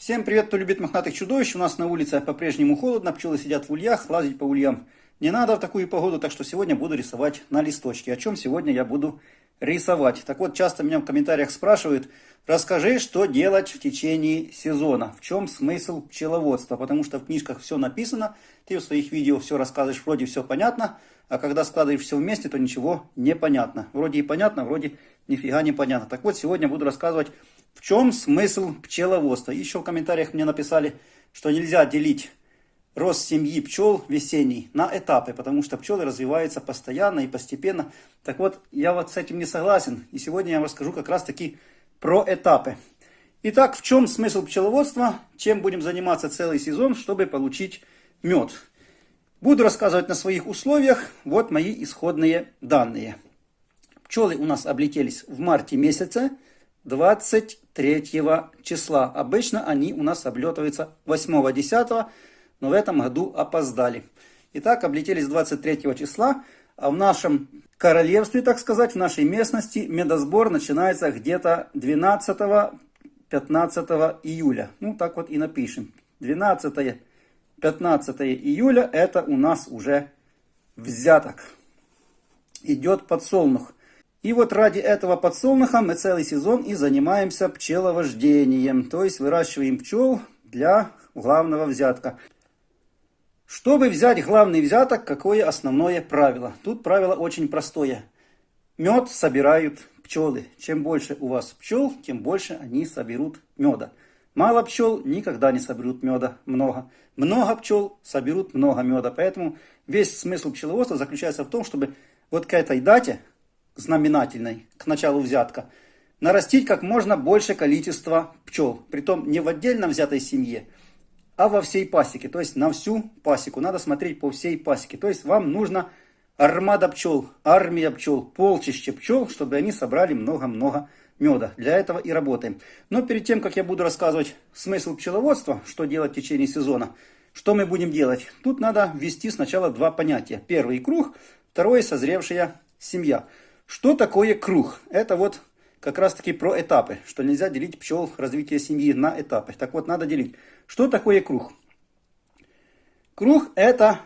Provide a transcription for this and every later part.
Всем привет, кто любит мохнатых чудовищ. У нас на улице по-прежнему холодно, пчелы сидят в ульях, лазить по ульям не надо в такую погоду, так что сегодня буду рисовать на листочке. О чем сегодня я буду рисовать? Так вот, часто меня в комментариях спрашивают, расскажи, что делать в течение сезона, в чем смысл пчеловодства, потому что в книжках все написано, ты в своих видео все рассказываешь, вроде все понятно, а когда складываешь все вместе, то ничего не понятно. Вроде и понятно, вроде нифига не понятно. Так вот, сегодня буду рассказывать, в чем смысл пчеловодства. Еще в комментариях мне написали, что нельзя делить рост семьи пчел весенний на этапы, потому что пчелы развиваются постоянно и постепенно. Так вот, я вот с этим не согласен, и сегодня я вам расскажу как раз таки про этапы. Итак, в чем смысл пчеловодства, чем будем заниматься целый сезон, чтобы получить мед. Буду рассказывать на своих условиях, вот мои исходные данные. Пчелы у нас облетелись в марте месяце, 23 числа. Обычно они у нас облетываются 8-10, но в этом году опоздали. Итак, облетелись 23 числа, а в нашем королевстве, так сказать, в нашей местности медосбор начинается где-то 12-15 июля. Ну, так вот и напишем. 12-15 июля это у нас уже взяток. Идет подсолнух. И вот ради этого подсолнуха мы целый сезон и занимаемся пчеловождением. То есть выращиваем пчел для главного взятка. Чтобы взять главный взяток, какое основное правило? Тут правило очень простое. Мед собирают пчелы. Чем больше у вас пчел, тем больше они соберут меда. Мало пчел никогда не соберут меда много. Много пчел соберут много меда. Поэтому весь смысл пчеловодства заключается в том, чтобы вот к этой дате, знаменательной, к началу взятка, нарастить как можно больше количество пчел. Притом не в отдельно взятой семье, а во всей пасеке. То есть на всю пасеку. Надо смотреть по всей пасеке. То есть вам нужно армада пчел, армия пчел, полчище пчел, чтобы они собрали много-много меда. Для этого и работаем. Но перед тем, как я буду рассказывать смысл пчеловодства, что делать в течение сезона, что мы будем делать, тут надо ввести сначала два понятия. Первый круг, второе созревшая семья. Что такое круг? Это вот как раз таки про этапы, что нельзя делить пчел развития семьи на этапы. Так вот, надо делить. Что такое круг? Круг это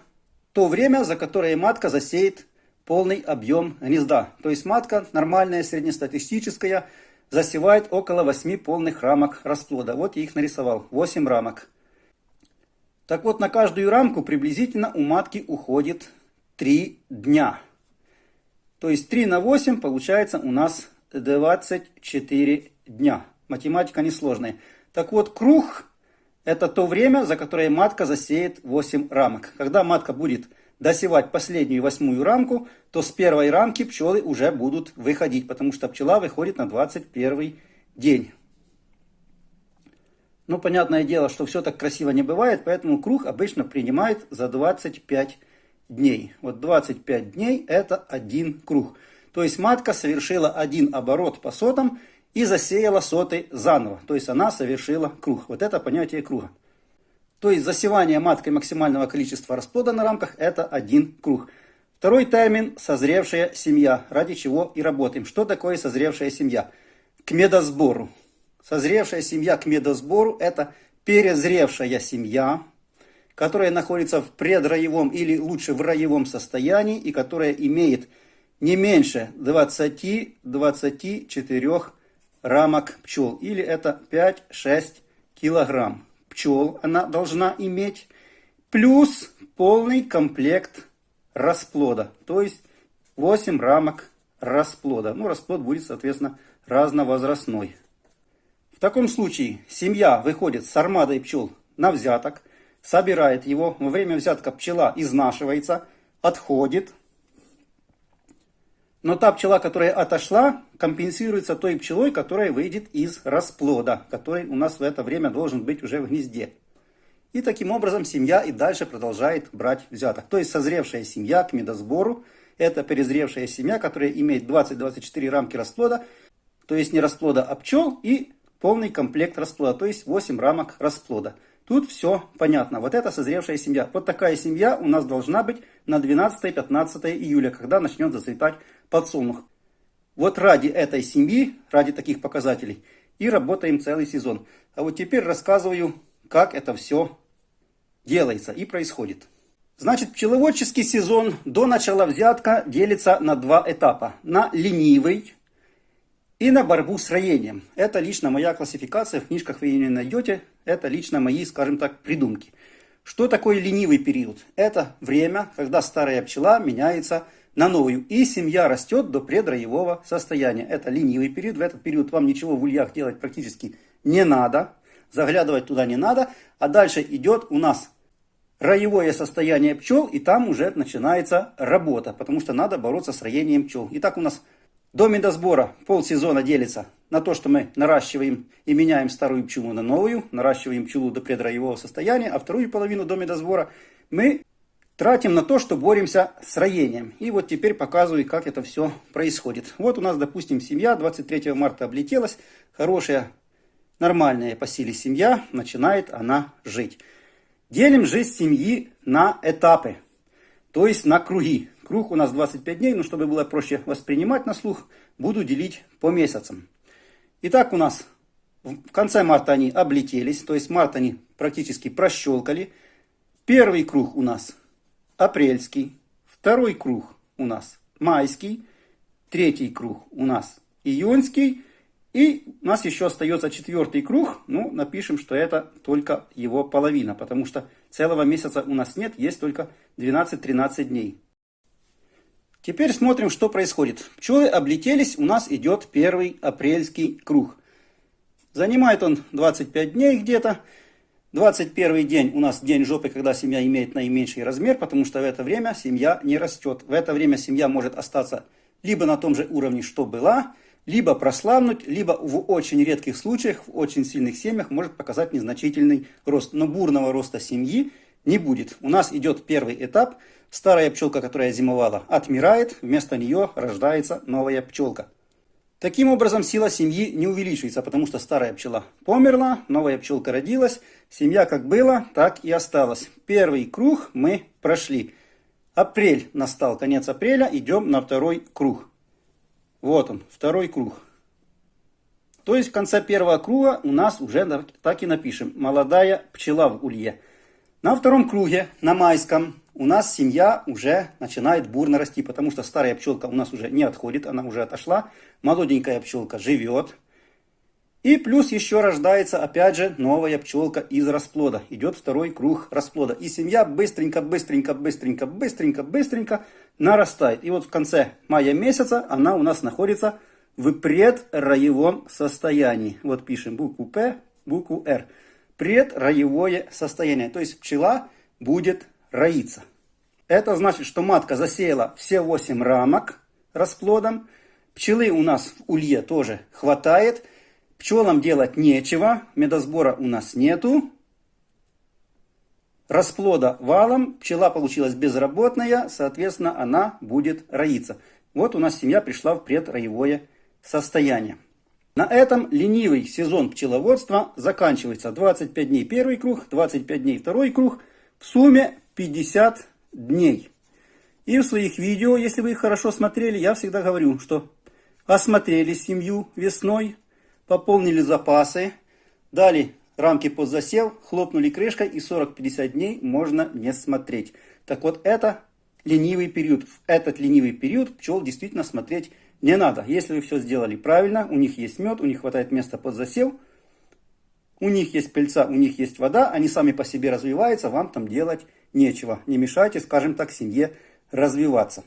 то время, за которое матка засеет полный объем гнезда. То есть матка нормальная, среднестатистическая, засевает около 8 полных рамок расплода. Вот я их нарисовал, 8 рамок. Так вот, на каждую рамку приблизительно у матки уходит 3 дня. То есть 3 на 8 получается у нас 24 дня. Математика несложная. Так вот, круг это то время, за которое матка засеет 8 рамок. Когда матка будет досевать последнюю 8-ю рамку, то с первой рамки пчелы уже будут выходить, потому что пчела выходит на 21 день. Ну, понятное дело, что все так красиво не бывает, поэтому круг обычно принимает за 25 дней. Вот 25 дней это один круг. То есть матка совершила один оборот по сотам и засеяла соты заново. То есть она совершила круг. Вот это понятие круга. То есть засевание маткой максимального количества расплода на рамках это один круг. Второй термин – созревшая семья, ради чего и работаем. Что такое созревшая семья? К медосбору. Созревшая семья к медосбору – это перезревшая семья, которая находится в предроевом или лучше в роевом состоянии и которая имеет не меньше 20-24 рамок пчел. Или это 5-6 килограмм пчел она должна иметь. Плюс полный комплект расплода. То есть 8 рамок расплода. Ну, расплод будет, соответственно, разновозрастной. В таком случае семья выходит с армадой пчел на взяток. Собирает его. Во время взятка пчела изнашивается, отходит. Но та пчела, которая отошла, компенсируется той пчелой, которая выйдет из расплода, который у нас в это время должен быть уже в гнезде. И таким образом семья и дальше продолжает брать взяток. То есть созревшая семья к медосбору, это перезревшая семья, которая имеет 20-24 рамки расплода, то есть не расплода, а пчел, и полный комплект расплода, то есть 8 рамок расплода. Тут все понятно. Вот это созревшая семья. Вот такая семья у нас должна быть на 12-15 июля, когда начнет зацветать подсолнух. Вот ради этой семьи, ради таких показателей, и работаем целый сезон. А вот теперь рассказываю, как это все делается и происходит. Значит, пчеловодческий сезон до начала взятка делится на два этапа. На ленивый и на борьбу с роением. Это лично моя классификация, в книжках вы ее не найдете. Это лично мои, скажем так, придумки. Что такое ленивый период? Это время, когда старая пчела меняется на новую. И семья растет до предроевого состояния. Это ленивый период. В этот период вам ничего в ульях делать практически не надо. Заглядывать туда не надо. А дальше идет у нас роевое состояние пчел, и там уже начинается работа, потому что надо бороться с роением пчел. Итак, у нас до медосбора полсезона делится на то, что мы наращиваем и меняем старую пчелу на новую, наращиваем пчелу до предроевого состояния, а вторую половину до медосбора мы тратим на то, что боремся с роением. И вот теперь показываю, как это все происходит. Вот у нас, допустим, семья 23 марта облетелась, хорошая, нормальная по силе семья, начинает она жить. Делим жизнь семьи на этапы, то есть на круги. Круг у нас 25 дней, но чтобы было проще воспринимать на слух, буду делить по месяцам. Итак, у нас в конце марта они облетелись, то есть март они практически прощелкали. Первый круг у нас апрельский, второй круг у нас майский, третий круг у нас июньский. И у нас еще остается четвертый круг, ну, напишем, что это только его половина, потому что целого месяца у нас нет, есть только 12-13 дней. Теперь смотрим, что происходит. Пчелы облетелись, у нас идет первый апрельский круг. Занимает он 25 дней где-то. 21 день у нас день жопы, когда семья имеет наименьший размер, потому что в это время семья не растет. В это время семья может остаться либо на том же уровне, что была, либо прославнуть, либо в очень редких случаях, в очень сильных семьях может показать незначительный рост. Но бурного роста семьи не будет. У нас идет первый этап. Старая пчелка, которая зимовала, отмирает. Вместо нее рождается новая пчелка. Таким образом, сила семьи не увеличивается, потому что старая пчела померла, новая пчелка родилась. Семья как была, так и осталась. Первый круг мы прошли. Апрель настал, конец апреля, идем на второй круг. Вот он, второй круг. То есть в конце первого круга у нас уже так и напишем. Молодая пчела в улье. На втором круге, на майском, у нас семья уже начинает бурно расти. Потому что старая пчелка у нас уже не отходит, она уже отошла. Молоденькая пчелка живет. И плюс еще рождается опять же новая пчелка из расплода. Идет второй круг расплода. И семья быстренько нарастает. И вот в конце мая месяца она у нас находится в предроевом состоянии. Вот пишем букву П, букву Р. Предроевое состояние. То есть пчела будет роиться. Это значит, что матка засеяла все 8 рамок расплодом. Пчелы у нас в улье тоже хватает. Пчелам делать нечего. Медосбора у нас нету. Расплода валом, пчела получилась безработная, соответственно, она будет роиться. Вот у нас семья пришла в предроевое состояние. На этом ленивый сезон пчеловодства заканчивается. 25 дней первый круг, 25 дней второй круг, в сумме 50 дней. И в своих видео, если вы их хорошо смотрели, я всегда говорю, что осмотрели семью весной, пополнили запасы, дали рамки под засев, хлопнули крышкой, и 40-50 дней можно не смотреть. Так вот, это ленивый период. В этот ленивый период пчел действительно смотреть не надо. Если вы все сделали правильно, у них есть мед, у них хватает места под засев, у них есть пыльца, у них есть вода, они сами по себе развиваются, вам там делать нечего. Не мешайте, скажем так, семье развиваться.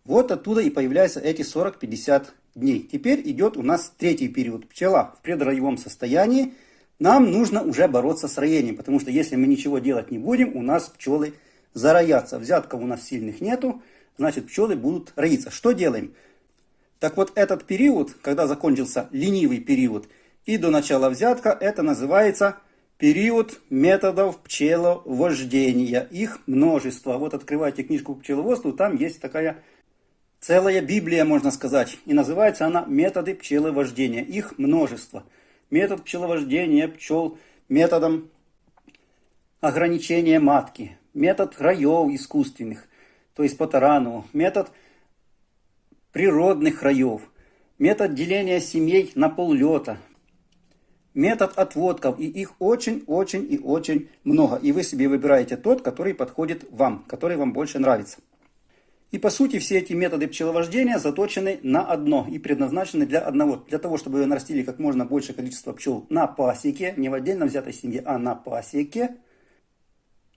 Вот оттуда и появляются эти 40-50 дней. Теперь идет у нас третий период. Пчела в предроевом состоянии. Нам нужно уже бороться с роением, потому что если мы ничего делать не будем, у нас пчелы зароятся. Взятков у нас сильных нету, значит пчелы будут роиться. Что делаем? Так вот, этот период, когда закончился ленивый период и до начала взятка, это называется период методов пчеловождения. Их множество. Вот открывайте книжку по пчеловодству, там есть такая целая Библия, можно сказать. И называется она «Методы пчеловождения». Их множество. Метод пчеловождения пчел методом ограничения матки. Метод раев искусственных, то есть по тарану. Метод природных раев. Метод деления семей на поллета. метод отводков, и их очень-очень и очень много. И вы себе выбираете тот, который подходит вам, который вам больше нравится. И по сути все эти методы пчеловождения заточены на одно и предназначены для одного. Для того, чтобы вы нарастили как можно большее количество пчел на пасеке, не в отдельно взятой семье, а на пасеке.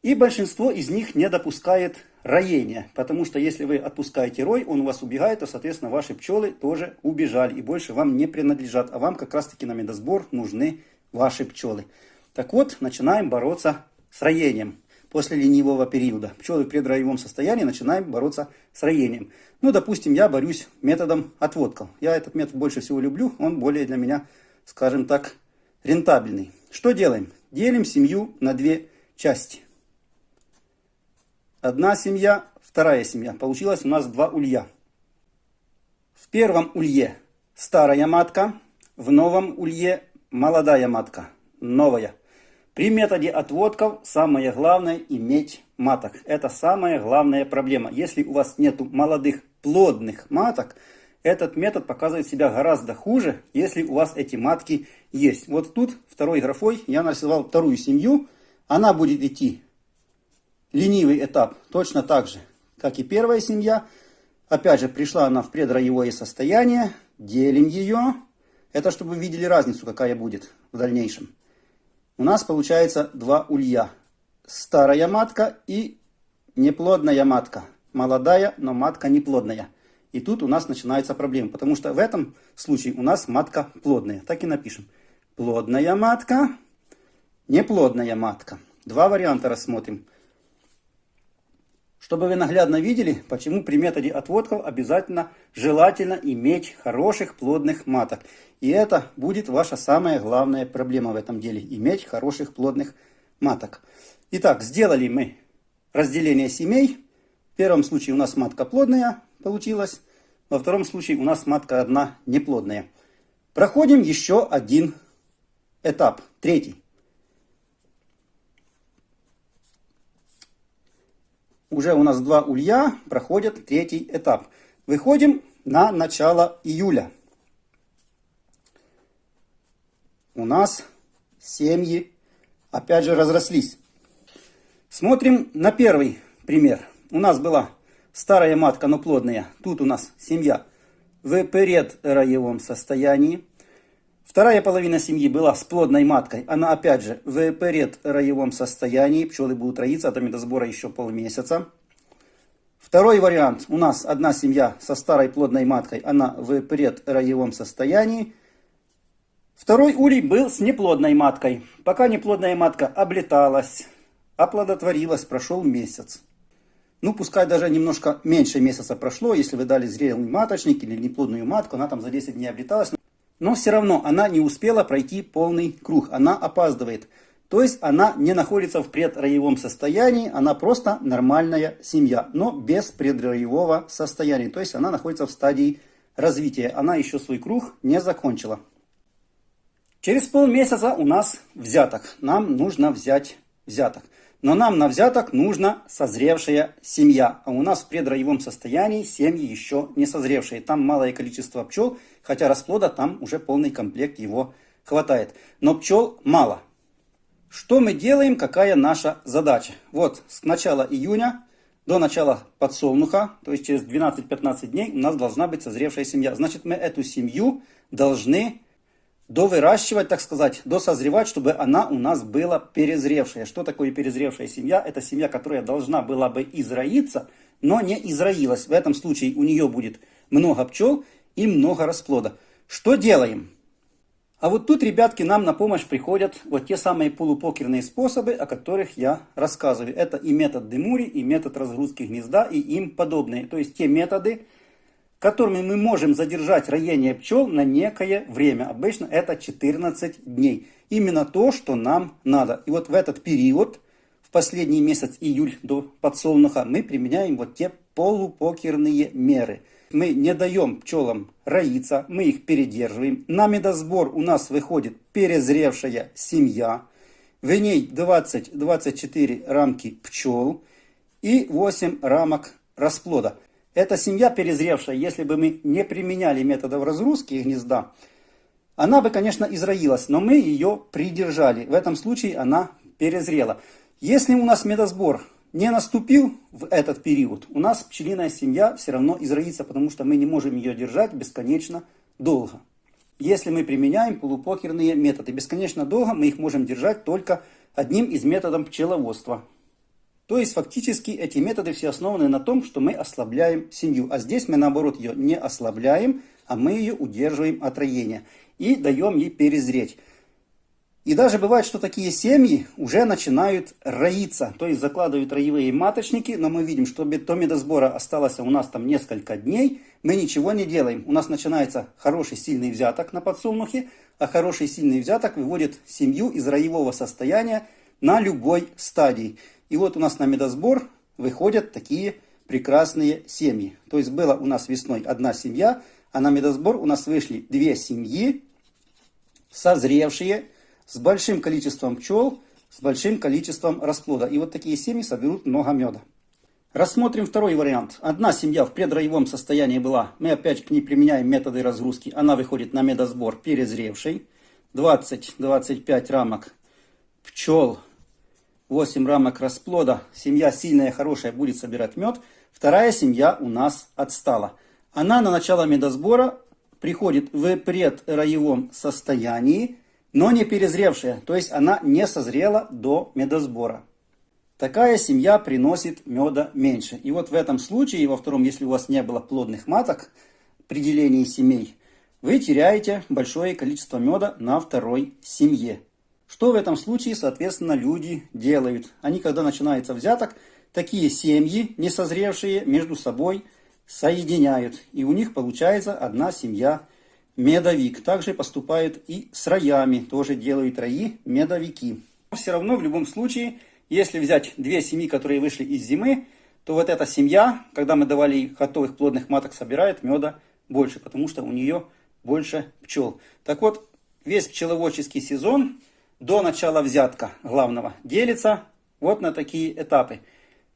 И большинство из них не допускает роения, потому что если вы отпускаете рой, он у вас убегает, то, соответственно, ваши пчелы тоже убежали и больше вам не принадлежат, а вам как раз-таки на медосбор нужны ваши пчелы. Так вот, начинаем бороться с роением. После ленивого периода. Пчелы в предроевом состоянии начинаем бороться с роением. Ну, допустим, я борюсь методом отводков. Я этот метод больше всего люблю, он более для меня, скажем так, рентабельный. Что делаем? Делим семью на две части. Одна семья, вторая семья. Получилось у нас два улья. В первом улье старая матка, в новом улье молодая матка, новая. При методе отводков самое главное иметь маток. Это самая главная проблема. Если у вас нет молодых плодных маток, этот метод показывает себя гораздо хуже, если у вас эти матки есть. Вот тут второй графой я нарисовал вторую семью. Она будет идти ленивый этап точно так же, как и первая семья. Опять же, пришла она в предроевое состояние. Делим ее. Это чтобы вы видели разницу, какая будет в дальнейшем. У нас получается два улья. Старая матка и неплодная матка. Молодая, но матка неплодная. И тут у нас начинается проблема, потому что в этом случае у нас матка плодная. Так и напишем. Плодная матка, неплодная матка. Два варианта рассмотрим. Чтобы вы наглядно видели, почему при методе отводков обязательно желательно иметь хороших плодных маток. И это будет ваша самая главная проблема в этом деле. Иметь хороших плодных маток. Итак, сделали мы разделение семей. В первом случае у нас матка плодная получилась. Во втором случае у нас матка одна неплодная. Проходим еще один этап, третий. Уже у нас два улья проходят третий этап. Выходим на начало июля. У нас семьи опять же разрослись. Смотрим на первый пример. У нас была старая матка, но плодная. Тут у нас семья в предроевом состоянии. Вторая половина семьи была с плодной маткой. Она опять же в предроевом состоянии. Пчелы будут роиться, а до медосбора еще полмесяца. Второй вариант. У нас одна семья со старой плодной маткой. Она в предроевом состоянии. Второй улей был с неплодной маткой. Пока неплодная матка облеталась, оплодотворилась, прошел месяц. Ну, пускай даже немножко меньше месяца прошло, если вы дали зрелый маточник или неплодную матку, она там за 10 дней облеталась. Но все равно она не успела пройти полный круг, она опаздывает. То есть она не находится в предроевом состоянии, она просто нормальная семья, но без предроевого состояния. То есть она находится в стадии развития, она еще свой круг не закончила. Через полмесяца у нас взяток, нам нужно взять взяток. Но нам на взяток нужна созревшая семья. А у нас в предроевом состоянии семьи еще не созревшие. Там малое количество пчел, хотя расплода там уже полный комплект его хватает. Но пчел мало. Что мы делаем, какая наша задача? Вот с начала июня до начала подсолнуха, то есть через 12-15 дней у нас должна быть созревшая семья. Значит, мы эту семью должны довыращивать, так сказать, досозревать, чтобы она у нас была перезревшая. Что такое перезревшая семья? Это семья, которая должна была бы изроиться, но не изроилась. В этом случае у нее будет много пчел и много расплода. Что делаем? А вот тут, ребятки, нам на помощь приходят вот те самые полупокерные способы, о которых я рассказываю. Это и метод Демури, и метод разгрузки гнезда, и им подобные. То есть те методы, которыми мы можем задержать роение пчел на некое время. Обычно это 14 дней. Именно то, что нам надо. И вот в этот период, в последний месяц июль до подсолнуха, мы применяем вот те полупокерные меры. Мы не даем пчелам роиться, мы их передерживаем. На медосбор у нас выходит перезревшая семья. В ней 20-24 рамки пчел и 8 рамок расплода. Эта семья перезревшая, если бы мы не применяли методов разгрузки гнезда, она бы, конечно, изроилась, но мы ее придержали. В этом случае она перезрела. Если у нас медосбор не наступил в этот период, у нас пчелиная семья все равно изроится, потому что мы не можем ее держать бесконечно долго. Если мы применяем полупокерные методы бесконечно долго, мы их можем держать только одним из методов пчеловодства. То есть фактически эти методы все основаны на том, что мы ослабляем семью. А здесь мы наоборот ее не ослабляем, а мы ее удерживаем от роения и даем ей перезреть. И даже бывает, что такие семьи уже начинают роиться, то есть закладывают роевые маточники, но мы видим, что до медосбора осталось у нас там несколько дней, мы ничего не делаем. У нас начинается хороший сильный взяток на подсолнухе, а хороший сильный взяток выводит семью из роевого состояния на любой стадии. И вот у нас на медосбор выходят такие прекрасные семьи. То есть была у нас весной одна семья, а на медосбор у нас вышли две семьи, созревшие, с большим количеством пчел, с большим количеством расплода. И вот такие семьи соберут много меда. Рассмотрим второй вариант. Одна семья в предроевом состоянии была. Мы опять к ней применяем методы разгрузки. Она выходит на медосбор перезревшей. 20-25 рамок пчел, 8 рамок расплода. Семья сильная, хорошая, будет собирать мед. Вторая семья у нас отстала. Она на начало медосбора приходит в предроевом состоянии, но не перезревшая, то есть она не созрела до медосбора. Такая семья приносит меда меньше. И вот в этом случае, во втором, если у вас не было плодных маток при делении семей, вы теряете большое количество меда на второй семье. Что в этом случае, соответственно, люди делают? Они, когда начинается взяток, такие семьи, не созревшие, между собой соединяют. И у них получается одна семья медовик. Также поступают и с роями, тоже делают рои медовики. Все равно в любом случае, если взять две семьи, которые вышли из зимы, то вот эта семья, когда мы давали ей готовых плодных маток, собирает меда больше, потому что у нее больше пчел. Так вот, весь пчеловодческий сезон до начала взятка главного делится вот на такие этапы.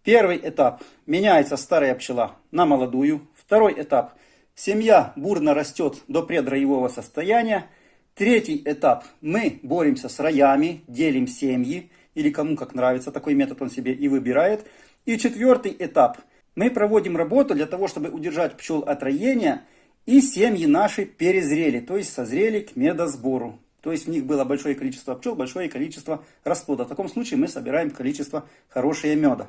Первый этап. Меняется старая пчела на молодую. Второй этап. Семья бурно растет до предроевого состояния. Третий этап. Мы боремся с роями, делим семьи. Или кому как нравится, такой метод он себе и выбирает. И четвертый этап. Мы проводим работу для того, чтобы удержать пчел от роения. И семьи наши перезрели, то есть созрели к медосбору. То есть в них было большое количество пчел, большое количество расплода. В таком случае мы собираем количество хорошее меда.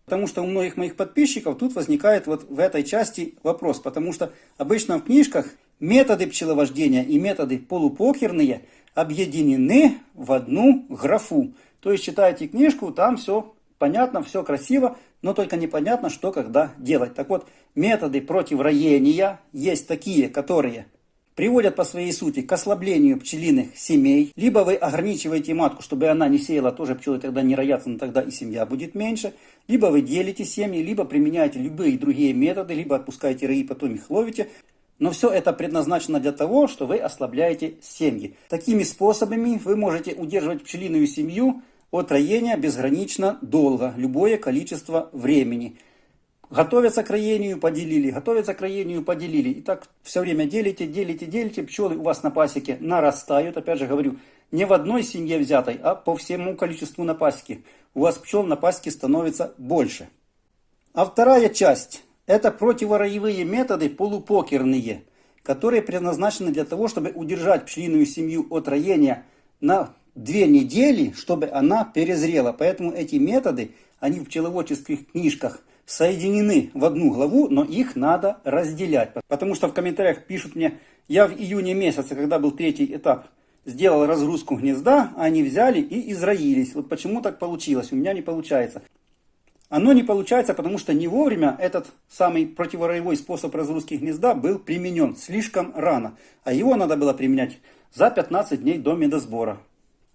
Потому что у многих моих подписчиков тут возникает вот в этой части вопрос. Потому что обычно в книжках методы пчеловождения и методы полупокерные объединены в одну графу. То есть читаете книжку, там все понятно, все красиво, но только непонятно, что когда делать. Так вот, методы против роения есть такие, которые приводят по своей сути к ослаблению пчелиных семей. Либо вы ограничиваете матку, чтобы она не сеяла, тоже пчелы тогда не роятся, но тогда и семья будет меньше. Либо вы делите семьи, либо применяете любые другие методы, либо отпускаете рои, потом их ловите. Но все это предназначено для того, что вы ослабляете семьи. Такими способами вы можете удерживать пчелиную семью от роения безгранично долго, любое количество времени. Готовятся к роению, поделили, готовятся к роению, поделили. И так все время делите, делите, делите. Пчелы у вас на пасеке нарастают. Опять же говорю, не в одной семье взятой, а по всему количеству на пасеке. У вас пчел на пасеке становится больше. А вторая часть – это противороевые методы полупокерные, которые предназначены для того, чтобы удержать пчелиную семью от роения на 2 недели, чтобы она перезрела. Поэтому эти методы, они в пчеловодческих книжках соединены в одну главу, но их надо разделять. Потому что в комментариях пишут мне, я в июне месяце, когда был третий этап, сделал разгрузку гнезда, они взяли и изроились. Вот почему так получилось, у меня не получается. Оно не получается, потому что не вовремя этот самый противороевой способ разгрузки гнезда был применен слишком рано. А его надо было применять за 15 дней до медосбора.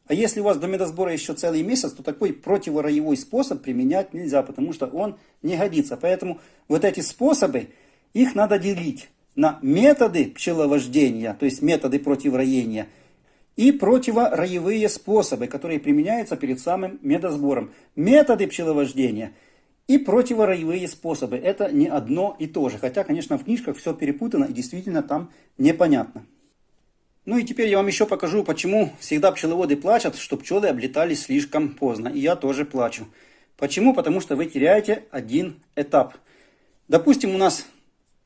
А если у вас до медосбора еще целый месяц, то такой противороевой способ применять нельзя, потому что он не годится. Поэтому вот эти способы, их надо делить на методы пчеловождения, то есть методы противороения, и противороевые способы, которые применяются перед самым медосбором. Методы пчеловождения и противороевые способы – это не одно и то же. Хотя, конечно, в книжках все перепутано и действительно там непонятно. Ну и теперь я вам еще покажу, почему всегда пчеловоды плачут, что пчелы облетались слишком поздно. И я тоже плачу. Почему? Потому что вы теряете один этап. Допустим, у нас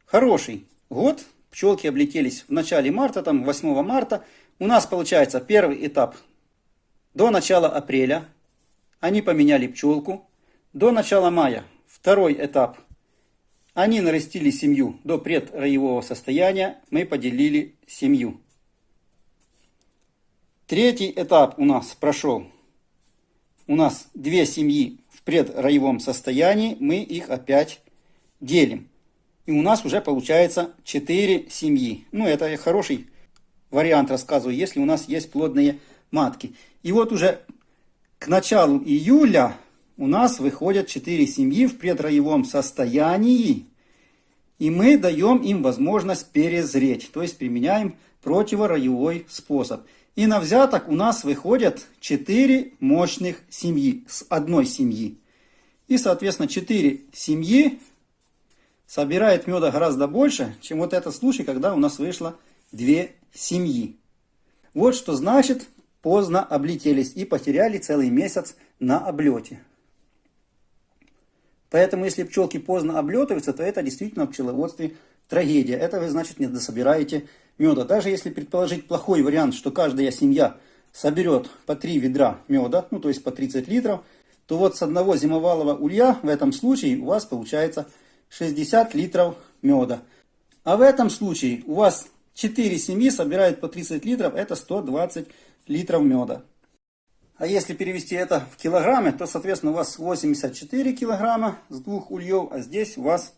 хороший год. Пчелки облетелись в начале марта, там 8 марта. У нас получается первый этап до начала апреля. Они поменяли пчелку. До начала мая второй этап. Они нарастили семью до предроевого состояния. Мы поделили семью. Третий этап у нас прошел. У нас две семьи в предроевом состоянии. Мы их опять делим. И у нас уже получается 4 семьи. Ну, это хороший вариант рассказываю, если у нас есть плодные матки. И вот уже к началу июля у нас выходят 4 семьи в предроевом состоянии. И мы даем им возможность перезреть. То есть применяем противороевой способ. И на взяток у нас выходят 4 мощных семьи с одной семьи. И, соответственно, 4 семьи собирает меда гораздо больше, чем вот этот случай, когда у нас вышло 2 семьи. Вот что значит поздно облетелись и потеряли целый месяц на облете. Поэтому, если пчелки поздно облетываются, то это действительно в пчеловодстве трагедия. Это вы, значит, не дособираете меда. Даже если предположить плохой вариант, что каждая семья соберет по 3 ведра меда, ну то есть по 30 литров, то вот с одного зимовалого улья в этом случае у вас получается 60 литров меда. А в этом случае у вас 4 семьи собирают по 30 литров, это 120 литров меда. А если перевести это в килограммы, то, соответственно, у вас 84 килограмма с 2 ульев, а здесь у вас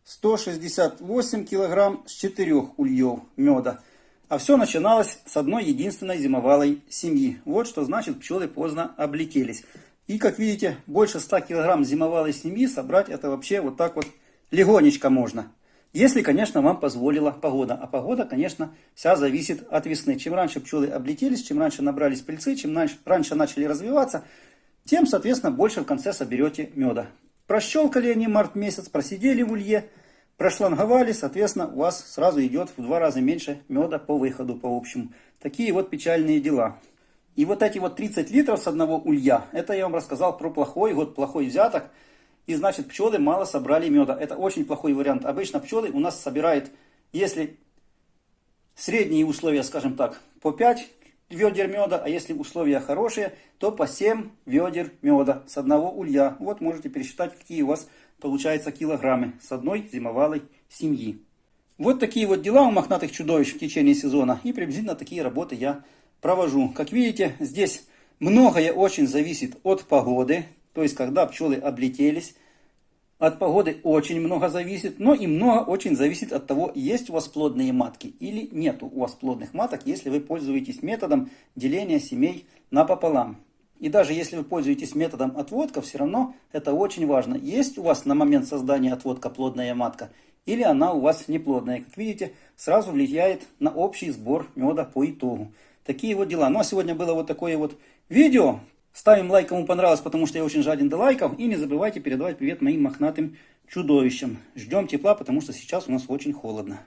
168 килограмм с 4 ульев меда. А все начиналось с одной единственной зимовалой семьи. Вот что значит пчелы поздно облетелись. И, как видите, больше 100 килограмм зимовалой семьи собрать это вообще вот так вот легонечко можно. Если, конечно, вам позволила погода. А погода, конечно, вся зависит от весны. Чем раньше пчелы облетелись, чем раньше набрались пыльцы, чем раньше начали развиваться, тем, соответственно, больше в конце соберете меда. Прощелкали они март месяц, просидели в улье, прошланговали, соответственно, у вас сразу идет в 2 раза меньше меда по выходу, по общему. Такие вот печальные дела. И вот эти вот 30 литров с одного улья, это я вам рассказал про плохой год, плохой взяток. И значит, пчелы мало собрали меда. Это очень плохой вариант. Обычно пчелы у нас собирают, если средние условия, скажем так, по 5 ведер меда, а если условия хорошие, то по 7 ведер меда с одного улья. Вот можете пересчитать, какие у вас получаются килограммы с одной зимовалой семьи. Вот такие вот дела у мохнатых чудовищ в течение сезона. И приблизительно такие работы я провожу. Как видите, здесь многое очень зависит от погоды. То есть, когда пчелы облетелись. От погоды очень много зависит. Но и много очень зависит от того, есть у вас плодные матки или нет у вас плодных маток, если вы пользуетесь методом деления семей напополам. И даже если вы пользуетесь методом отводка, все равно это очень важно. Есть у вас на момент создания отводка плодная матка или она у вас неплодная. Как видите, сразу влияет на общий сбор меда по итогу. Такие вот дела. Ну а сегодня было вот такое вот видео. Ставим лайк, кому понравилось, потому что я очень жаден до лайков. И не забывайте передавать привет моим мохнатым чудовищам. Ждем тепла, потому что сейчас у нас очень холодно.